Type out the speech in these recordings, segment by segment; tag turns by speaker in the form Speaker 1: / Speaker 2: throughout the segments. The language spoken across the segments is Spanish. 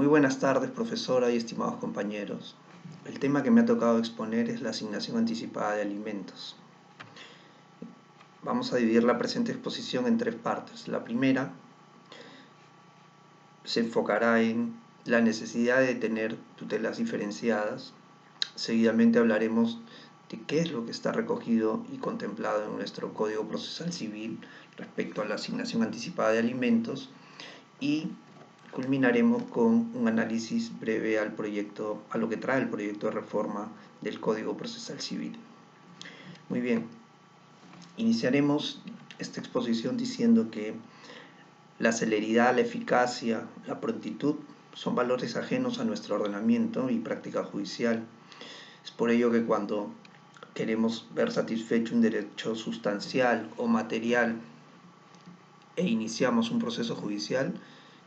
Speaker 1: buenas tardes, profesora y estimados compañeros. El tema que me ha tocado exponer es la asignación anticipada de alimentos. Vamos a dividir la presente exposición en tres partes. La primera se enfocará en la necesidad de tener tutelas diferenciadas. Seguidamente hablaremos de qué es lo que está recogido y contemplado en nuestro Código Procesal Civil respecto a la asignación anticipada de alimentos y culminaremos con un análisis breve a lo que trae el proyecto de reforma del Código Procesal Civil. Muy bien, iniciaremos esta exposición diciendo que la celeridad, la eficacia, la prontitud son valores ajenos a nuestro ordenamiento y práctica judicial. Es por ello que cuando queremos ver satisfecho un derecho sustancial o material e iniciamos un proceso judicial,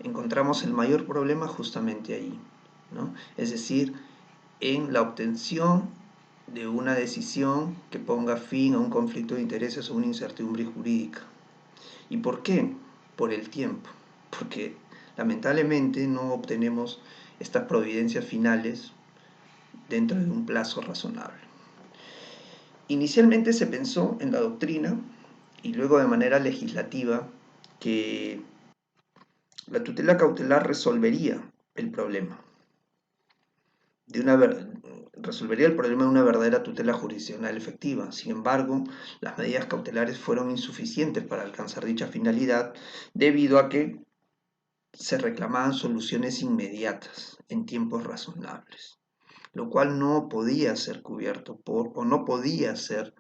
Speaker 1: encontramos el mayor problema justamente ahí, ¿no? Es decir, en la obtención de una decisión que ponga fin a un conflicto de intereses o una incertidumbre jurídica. ¿Y por qué? Por el tiempo, porque lamentablemente no obtenemos estas providencias finales dentro de un plazo razonable. Inicialmente se pensó en la doctrina y luego de manera legislativa que la tutela cautelar resolvería el problema resolvería el problema de una verdadera tutela jurisdiccional efectiva. Sin embargo, las medidas cautelares fueron insuficientes para alcanzar dicha finalidad debido a que se reclamaban soluciones inmediatas en tiempos razonables, lo cual no podía ser cubierto o no podía ser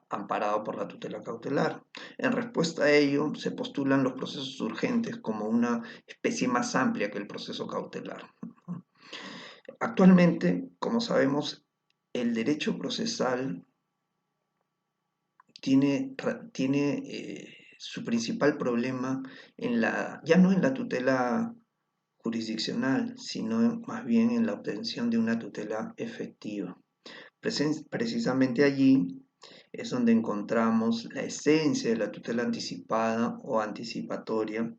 Speaker 1: amparado por la tutela cautelar. En respuesta a ello, se postulan los procesos urgentes como una especie más amplia que el proceso cautelar. Actualmente, como sabemos, el derecho procesal tiene su principal problema ya no en la tutela jurisdiccional, sino más bien en la obtención de una tutela efectiva. Precisamente allí es donde encontramos la esencia de la tutela anticipada o anticipatoria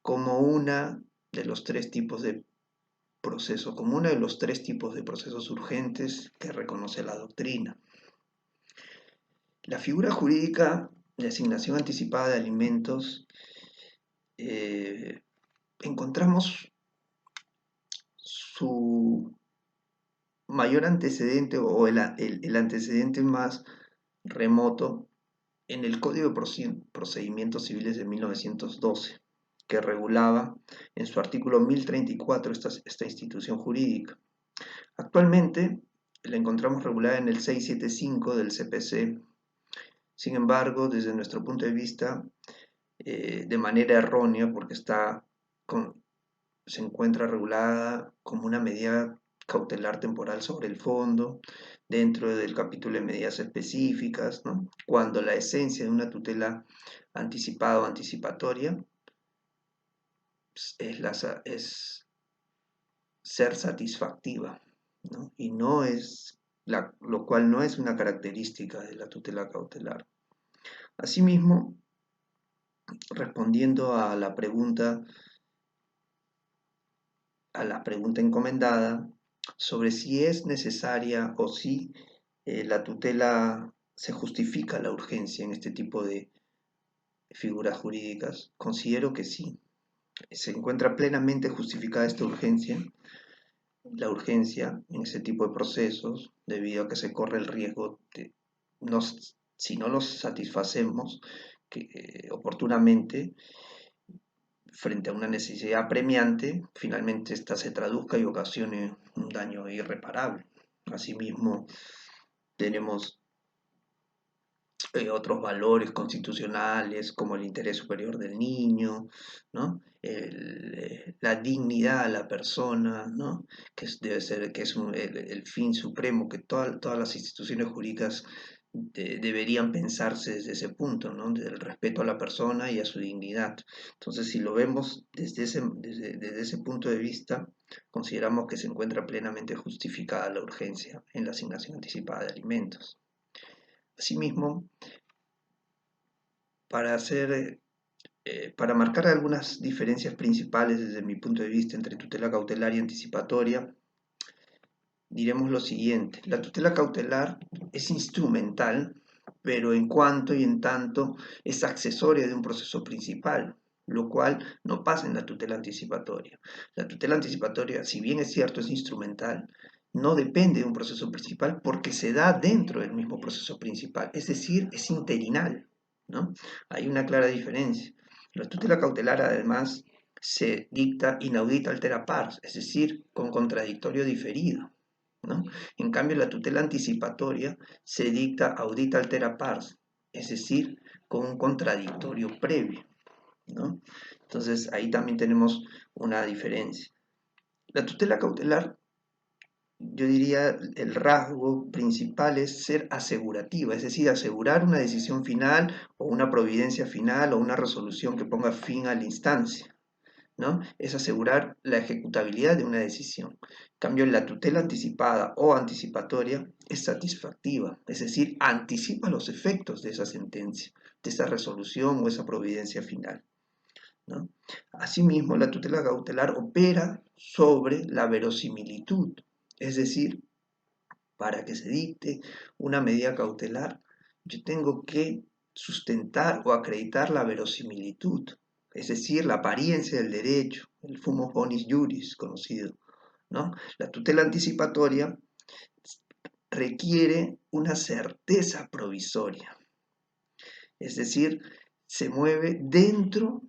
Speaker 1: como una de los tres tipos de como uno de los tres tipos de procesos urgentes que reconoce la doctrina. La figura jurídica de asignación anticipada de alimentos encontramos su mayor antecedente o el antecedente más remoto en el Código de Procedimientos Civiles de 1912, que regulaba en su artículo 1034 esta institución jurídica. Actualmente la encontramos regulada en el 675 del CPC. Sin embargo, desde nuestro punto de vista, de manera errónea, porque se encuentra regulada como una medida cautelar temporal sobre el fondo, dentro del capítulo de medidas específicas, ¿no? Cuando la esencia de una tutela anticipada o anticipatoria es ser satisfactiva, ¿no? Y lo cual no es una característica de la tutela cautelar. Asimismo, respondiendo a la pregunta encomendada sobre si es necesaria o si la tutela se justifica la urgencia en este tipo de figuras jurídicas, considero que sí. Se encuentra plenamente justificada esta urgencia, la urgencia en ese tipo de procesos, debido a que se corre el riesgo de, si no los satisfacemos oportunamente, frente a una necesidad apremiante, finalmente ésta se traduzca y ocasione un daño irreparable. Asimismo, tenemos otros valores constitucionales como el interés superior del niño, ¿no? La dignidad a la persona, ¿no? Debe ser que es el fin supremo que todas las instituciones jurídicas deberían pensarse desde ese punto, ¿no? Del respeto a la persona y a su dignidad. Entonces, si lo vemos desde ese punto de vista, consideramos que se encuentra plenamente justificada la urgencia en la asignación anticipada de alimentos. Asimismo, para hacer Para marcar algunas diferencias principales desde mi punto de vista entre tutela cautelar y anticipatoria, diremos lo siguiente. La tutela cautelar es instrumental, pero en cuanto y en tanto es accesoria de un proceso principal, lo cual no pasa en la tutela anticipatoria. La tutela anticipatoria, si bien es cierto, es instrumental, no depende de un proceso principal porque se da dentro del mismo proceso principal, es decir, es interinal, ¿no? Hay una clara diferencia. La tutela cautelar, además, se dicta inaudita altera pars, es decir, con contradictorio diferido, ¿no? En cambio, la tutela anticipatoria se dicta audita altera pars, es decir, con un contradictorio previo, ¿no? Entonces, ahí también tenemos una diferencia. La tutela cautelar, yo diría, el rasgo principal es ser asegurativa, es decir, asegurar una decisión final o una providencia final o una resolución que ponga fin a la instancia, ¿no? Es asegurar la ejecutabilidad de una decisión. En cambio, la tutela anticipada o anticipatoria es satisfactiva, es decir, anticipa los efectos de esa sentencia, de esa resolución o esa providencia final, ¿no? Asimismo, la tutela cautelar opera sobre la verosimilitud, es decir, para que se dicte una medida cautelar, yo tengo que sustentar o acreditar la verosimilitud, es decir, la apariencia del derecho, el fumus bonis juris conocido, ¿no? La tutela anticipatoria requiere una certeza provisoria, es decir, se mueve dentro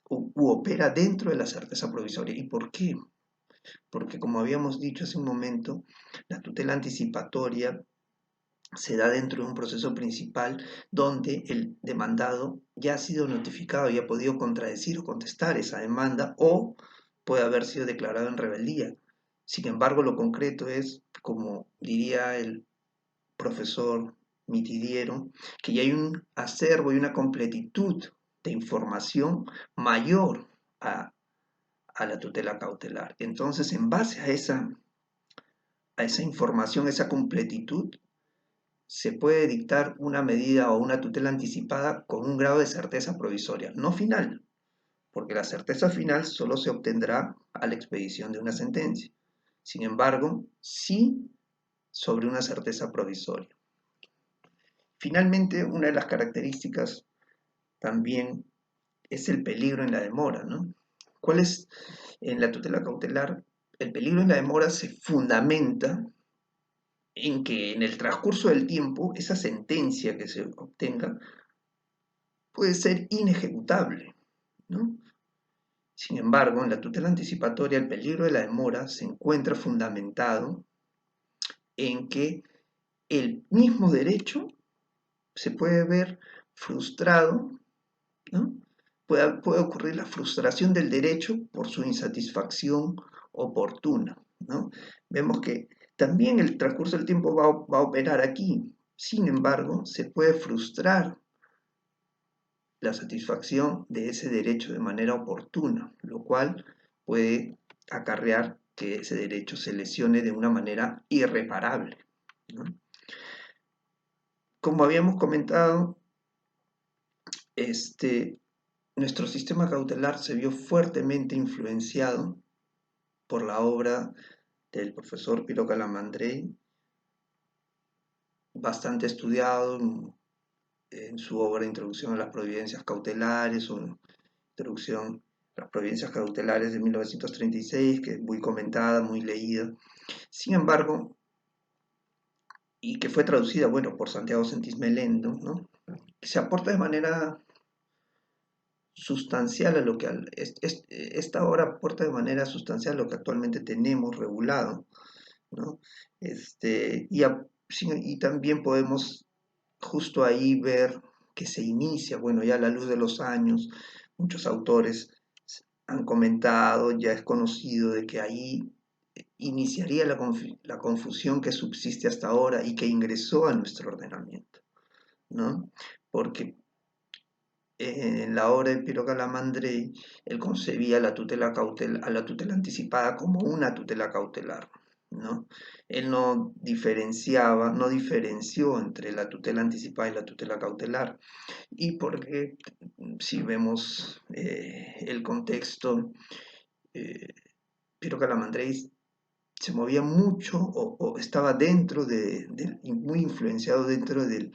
Speaker 1: u opera dentro de la certeza provisoria. ¿Y por qué? Porque como habíamos dicho hace un momento, la tutela anticipatoria se da dentro de un proceso principal donde el demandado ya ha sido notificado y ha podido contradecir o contestar esa demanda o puede haber sido declarado en rebeldía. Sin embargo, lo concreto es, como diría el profesor Mitidiero, que ya hay un acervo y una completitud de información mayor a la tutela cautelar. Entonces, en base a esa información, a esa completitud, se puede dictar una medida o una tutela anticipada con un grado de certeza provisoria, no final, porque la certeza final solo se obtendrá a la expedición de una sentencia. Sin embargo, sí sobre una certeza provisoria. Finalmente, una de las características también es el peligro en la demora, ¿no? ¿Cuál es en la tutela cautelar? El peligro en la demora se fundamenta en que en el transcurso del tiempo esa sentencia que se obtenga puede ser inejecutable, ¿no? Sin embargo, en la tutela anticipatoria el peligro de la demora se encuentra fundamentado en que el mismo derecho se puede ver frustrado, ¿no? Puede ocurrir la frustración del derecho por su insatisfacción oportuna, ¿no? Vemos que también el transcurso del tiempo va a operar aquí. Sin embargo, se puede frustrar la satisfacción de ese derecho de manera oportuna, lo cual puede acarrear que ese derecho se lesione de una manera irreparable, ¿no? Como habíamos comentado, nuestro sistema cautelar se vio fuertemente influenciado por la obra del profesor Piero Calamandrei, bastante estudiado en su obra Introducción a las Providencias Cautelares o Introducción a las Providencias Cautelares de 1936, que es muy comentada, muy leída. Sin embargo, y que fue traducida, bueno, por Santiago Sentís Melendo, ¿no? Se aporta de manera sustancial a lo que esta obra aporta de manera sustancial a lo que actualmente tenemos regulado, ¿no? Y también podemos justo ahí ver que se inicia, bueno, ya a la luz de los años, muchos autores han comentado, ya es conocido de que ahí iniciaría la confusión que subsiste hasta ahora y que ingresó a nuestro ordenamiento, ¿no? Porque en la obra de Piero Calamandrei, él concebía a la tutela anticipada como una tutela cautelar, ¿no? Él no diferenció entre la tutela anticipada y la tutela cautelar. Y porque si vemos el contexto, Piero Calamandrei se movía mucho o estaba dentro muy influenciado dentro del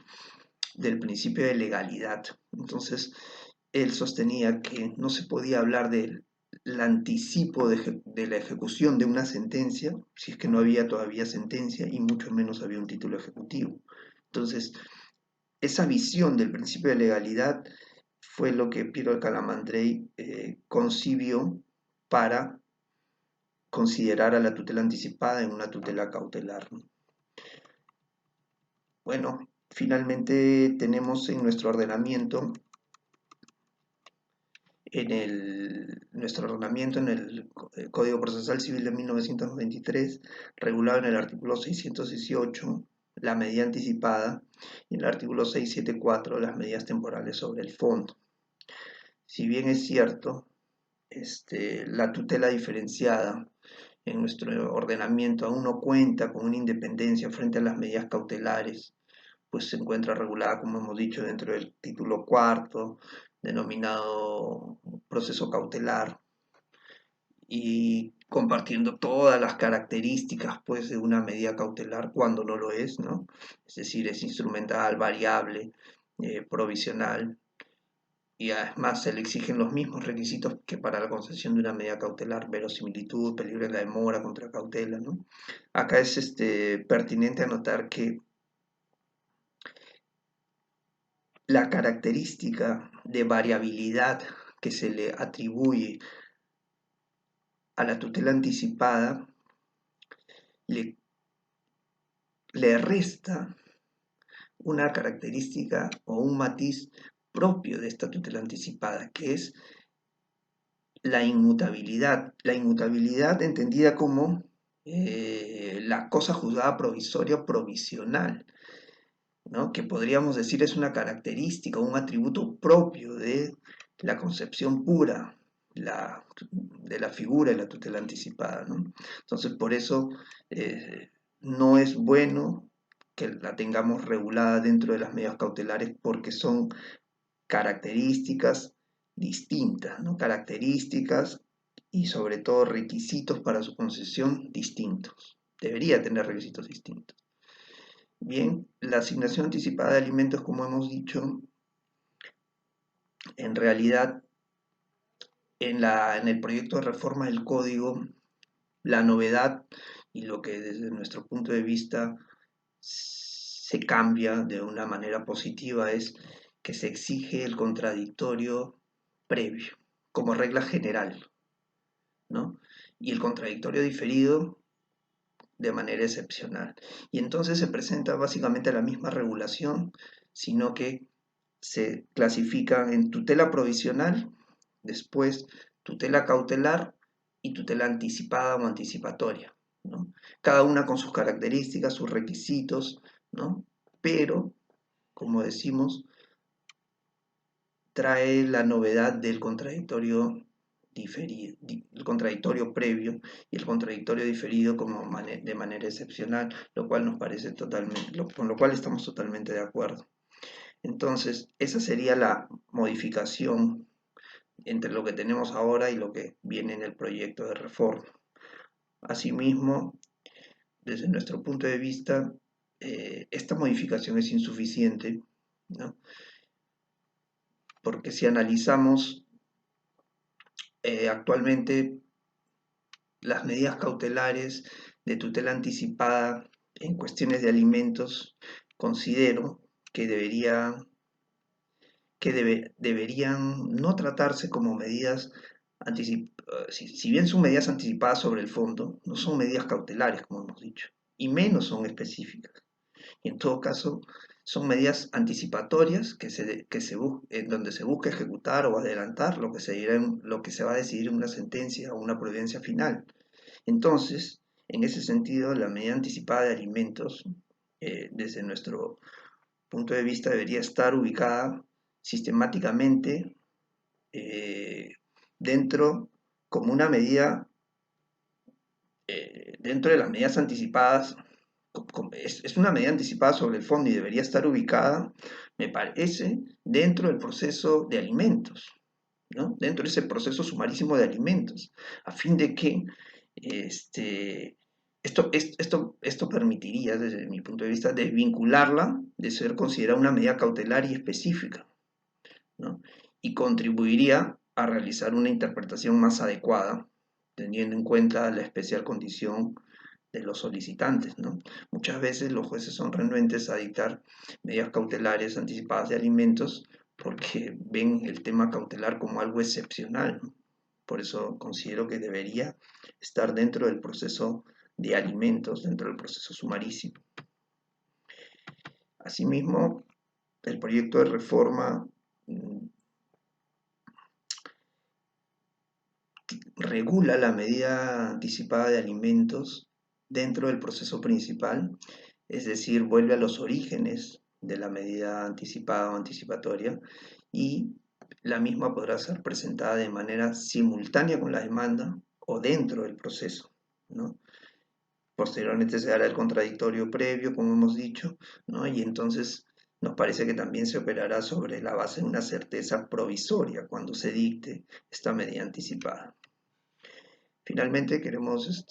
Speaker 1: principio de legalidad. Entonces, él sostenía que no se podía hablar del anticipo de la ejecución de una sentencia si es que no había todavía sentencia y mucho menos había un título ejecutivo. Entonces, esa visión del principio de legalidad fue lo que Piero Calamandrei concibió para considerar a la tutela anticipada en una tutela cautelar. Bueno, finalmente tenemos en nuestro ordenamiento, en el Código Procesal Civil de 1993, regulado en el artículo 618, la medida anticipada, y en el artículo 674, las medidas temporales sobre el fondo. Si bien es cierto, la tutela diferenciada en nuestro ordenamiento aún no cuenta con una independencia frente a las medidas cautelares, pues se encuentra regulada, como hemos dicho, dentro del título cuarto, denominado proceso cautelar, y compartiendo todas las características pues, de una medida cautelar cuando no lo es, ¿no? Es decir, es instrumental, variable, provisional, y además se le exigen los mismos requisitos que para la concesión de una medida cautelar: verosimilitud, peligro de la demora, contra cautela, ¿no? Acá es pertinente anotar que la característica de variabilidad que se le atribuye a la tutela anticipada le, le resta una característica o un matiz propio de esta tutela anticipada, que es la inmutabilidad. La inmutabilidad entendida como la cosa juzgada provisoria o provisional, ¿no? Que podríamos decir es una característica, un atributo propio de la concepción pura de la figura de la tutela anticipada, ¿no? Entonces, por eso no es bueno que la tengamos regulada dentro de las medidas cautelares, porque son características distintas, ¿no? Características y sobre todo requisitos para su concesión distintos. Debería tener requisitos distintos. Bien, la asignación anticipada de alimentos, como hemos dicho, en realidad en el proyecto de reforma del código, la novedad y lo que desde nuestro punto de vista se cambia de una manera positiva es que se exige el contradictorio previo como regla general, ¿no? Y el contradictorio diferido de manera excepcional. Y entonces se presenta básicamente la misma regulación, sino que se clasifican en tutela provisional, después tutela cautelar y tutela anticipada o anticipatoria, ¿no? Cada una con sus características, sus requisitos, ¿no? Pero, como decimos, trae la novedad del contradictorio diferido, el contradictorio previo y el contradictorio diferido como de manera excepcional, lo cual nos parece totalmente, con lo cual estamos totalmente de acuerdo. Entonces, esa sería la modificación entre lo que tenemos ahora y lo que viene en el proyecto de reforma. Asimismo, desde nuestro punto de vista, esta modificación es insuficiente, ¿no? Porque si analizamos actualmente las medidas cautelares de tutela anticipada en cuestiones de alimentos, considero que deberían no tratarse como medidas si bien son medidas anticipadas sobre el fondo, no son medidas cautelares, como hemos dicho, y menos son específicas. Y en todo caso, son medidas anticipatorias en donde se busca ejecutar o adelantar lo que se va a decidir en una sentencia o una providencia final. Entonces, en ese sentido, la medida anticipada de alimentos, desde nuestro punto de vista, debería estar ubicada sistemáticamente dentro como una medida dentro de las medidas anticipadas, es una medida anticipada sobre el fondo y debería estar ubicada, me parece, dentro del proceso de alimentos, ¿no? Dentro de ese proceso sumarísimo de alimentos, a fin de que este, esto permitiría, desde mi punto de vista, desvincularla de ser considerada una medida cautelar y específica, ¿no? Y contribuiría a realizar una interpretación más adecuada, teniendo en cuenta la especial condición de los solicitantes, ¿no? Muchas veces los jueces son renuentes a dictar medidas cautelares anticipadas de alimentos porque ven el tema cautelar como algo excepcional, ¿no? Por eso considero que debería estar dentro del proceso de alimentos, dentro del proceso sumarísimo. Asimismo, el proyecto de reforma regula la medida anticipada de alimentos dentro del proceso principal, es decir, vuelve a los orígenes de la medida anticipada o anticipatoria y la misma podrá ser presentada de manera simultánea con la demanda o dentro del proceso, ¿no? Posteriormente se dará el contradictorio previo, como hemos dicho, ¿no? Y entonces nos parece que también se operará sobre la base de una certeza provisoria cuando se dicte esta medida anticipada. Finalmente queremos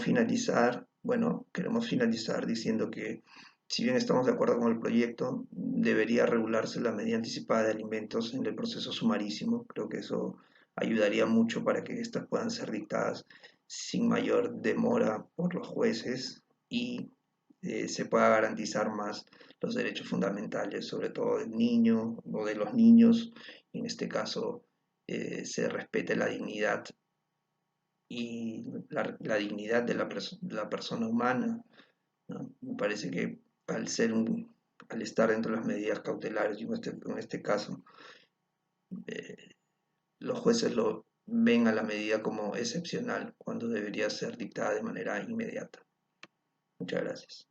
Speaker 1: finalizar diciendo que si bien estamos de acuerdo con el proyecto, debería regularse la medida anticipada de alimentos en el proceso sumarísimo. Creo que eso ayudaría mucho para que éstas puedan ser dictadas sin mayor demora por los jueces y se pueda garantizar más los derechos fundamentales, sobre todo del niño o de los niños, y en este caso se respete la dignidad y la dignidad de la persona humana, ¿no? Me parece que al estar dentro de las medidas cautelares, y en este caso, eh, los jueces lo ven a la medida como excepcional cuando debería ser dictada de manera inmediata. Muchas gracias.